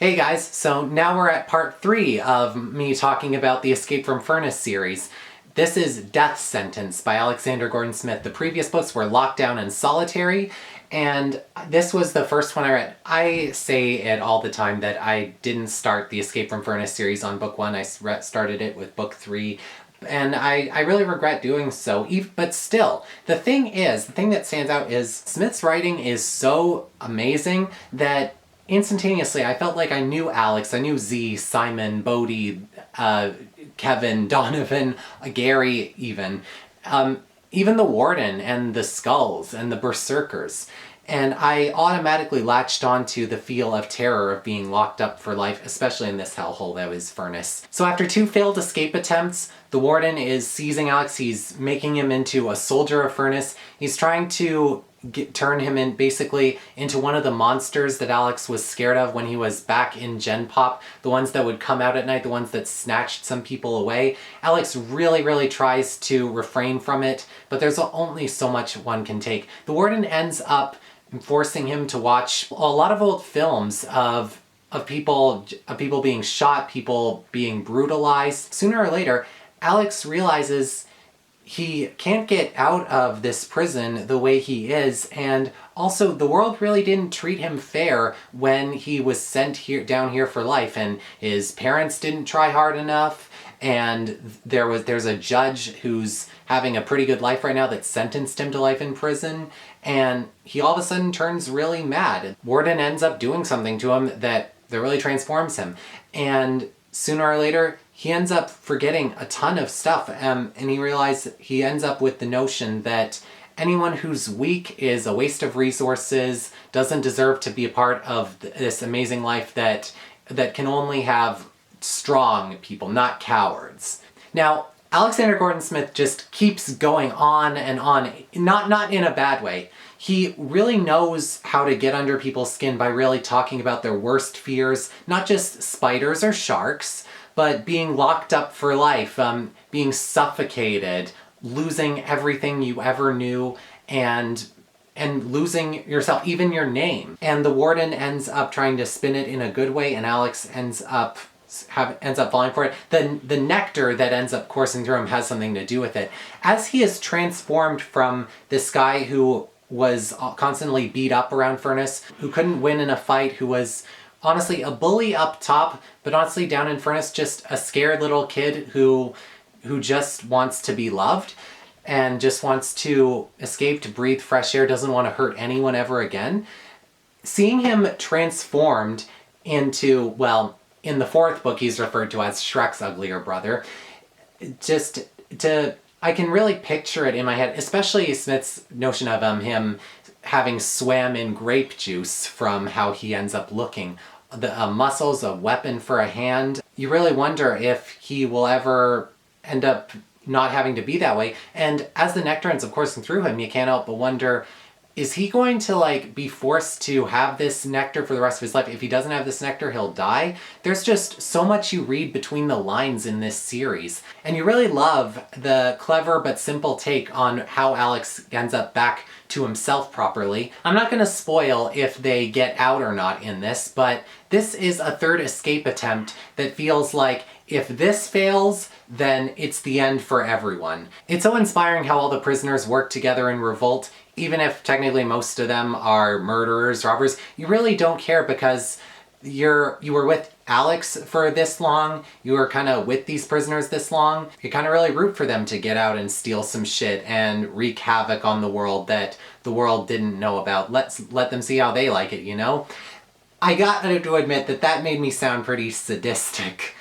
Hey guys, so now we're at part 3 of me talking about the Escape from Furnace series. This is Death Sentence by Alexander Gordon Smith. The previous books were Lockdown and Solitary, and this was the first one I read. I say it all the time that I didn't start the Escape from Furnace series on book 1, I started it with book 3. And I really regret doing so, but still, the thing that stands out is Smith's writing is so amazing that instantaneously I felt like I knew Alex, I knew Z, Simon, Bodhi, Kevin, Donovan, Gary even. Even the Warden and the Skulls and the Berserkers. And I automatically latched onto the feel of terror of being locked up for life, especially in this hellhole that was Furnace. So after 2 failed escape attempts, the Warden is seizing Alex, he's making him into a soldier of Furnace, he's trying to turn him basically into one of the monsters that Alex was scared of when he was back in Gen Pop, the ones that would come out at night, the ones that snatched some people away. Alex really tries to refrain from it, but there's only so much one can take. The Warden ends up forcing him to watch a lot of old films of people being shot, people being brutalized. Sooner or later, Alex realizes he can't get out of this prison the way he is, and also the world really didn't treat him fair when he was sent down here for life, and his parents didn't try hard enough, and there's a judge who's having a pretty good life right now that sentenced him to life in prison, and he all of a sudden turns really mad. Warden ends up doing something to him that really transforms him, and sooner or later he ends up forgetting a ton of stuff, and he ends up with the notion that anyone who's weak is a waste of resources, doesn't deserve to be a part of this amazing life that can only have strong people, not cowards. Now, Alexander Gordon Smith just keeps going on and on, not in a bad way. He really knows how to get under people's skin by really talking about their worst fears, not just spiders or sharks, but being locked up for life, being suffocated, losing everything you ever knew, and losing yourself, even your name. And the Warden ends up trying to spin it in a good way, and Alex ends up falling for it. The nectar that ends up coursing through him has something to do with it. As he is transformed from this guy who was constantly beat up around Furnace, who couldn't win in a fight, who was honestly a bully up top, but honestly down in Furnace just a scared little kid who just wants to be loved and just wants to escape, to breathe fresh air, doesn't want to hurt anyone ever again. Seeing him transformed into, well, in the 4th book he's referred to as Shrek's uglier brother, I can really picture it in my head, especially Smith's notion of him having swam in grape juice from how he ends up looking. The muscles, a weapon for a hand. You really wonder if he will ever end up not having to be that way. And as the nectar ends up coursing through him, you can't help but wonder, is he going to be forced to have this nectar for the rest of his life? If he doesn't have this nectar, he'll die. There's just so much you read between the lines in this series. And you really love the clever but simple take on how Alex ends up back to himself properly. I'm not going to spoil if they get out or not in this, but this is a 3rd escape attempt that feels like if this fails, then it's the end for everyone. It's so inspiring how all the prisoners work together in revolt. Even if technically most of them are murderers, robbers, you really don't care because you were with Alex for this long, you were kind of with these prisoners this long, you kind of really root for them to get out and steal some shit and wreak havoc on the world that the world didn't know about. Let them see how they like it, you know? I got to admit that made me sound pretty sadistic.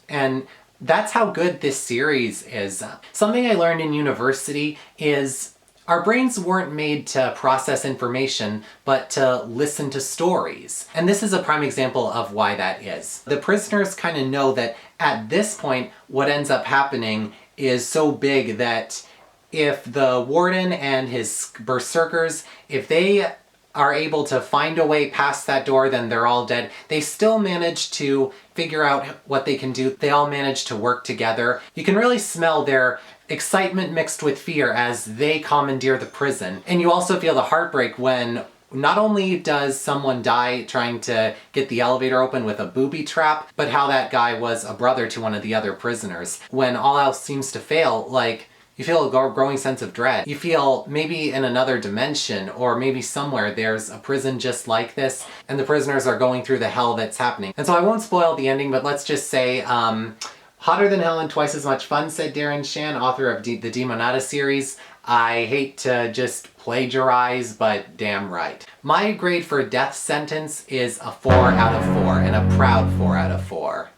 And that's how good this series is. Something I learned in university is our brains weren't made to process information, but to listen to stories. And this is a prime example of why that is. The prisoners kind of know that at this point, what ends up happening is so big that if the Warden and his Berserkers, if they are able to find a way past that door, then they're all dead. They still manage to figure out what they can do. They all manage to work together. You can really smell their excitement mixed with fear as they commandeer the prison. And you also feel the heartbreak when not only does someone die trying to get the elevator open with a booby trap, but how that guy was a brother to one of the other prisoners. When all else seems to fail, like, you feel a growing sense of dread. You feel maybe in another dimension, or maybe somewhere there's a prison just like this, and the prisoners are going through the hell that's happening. And so I won't spoil the ending, but let's just say, hotter than hell and twice as much fun, said Darren Shan, author of the Demonata series. I hate to just plagiarize, but damn right. My grade for Death Sentence is a 4 out of 4, and a proud 4 out of 4.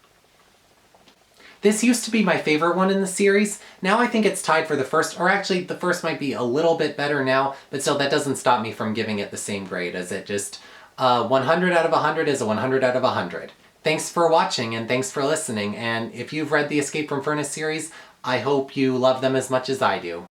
This used to be my favorite one in the series. Now I think it's tied for the first, or actually the first might be a little bit better now, but still that doesn't stop me from giving it the same grade as it just, 100 out of 100 is a 100 out of 100. Thanks for watching and thanks for listening, and if you've read the Escape from Furnace series, I hope you love them as much as I do.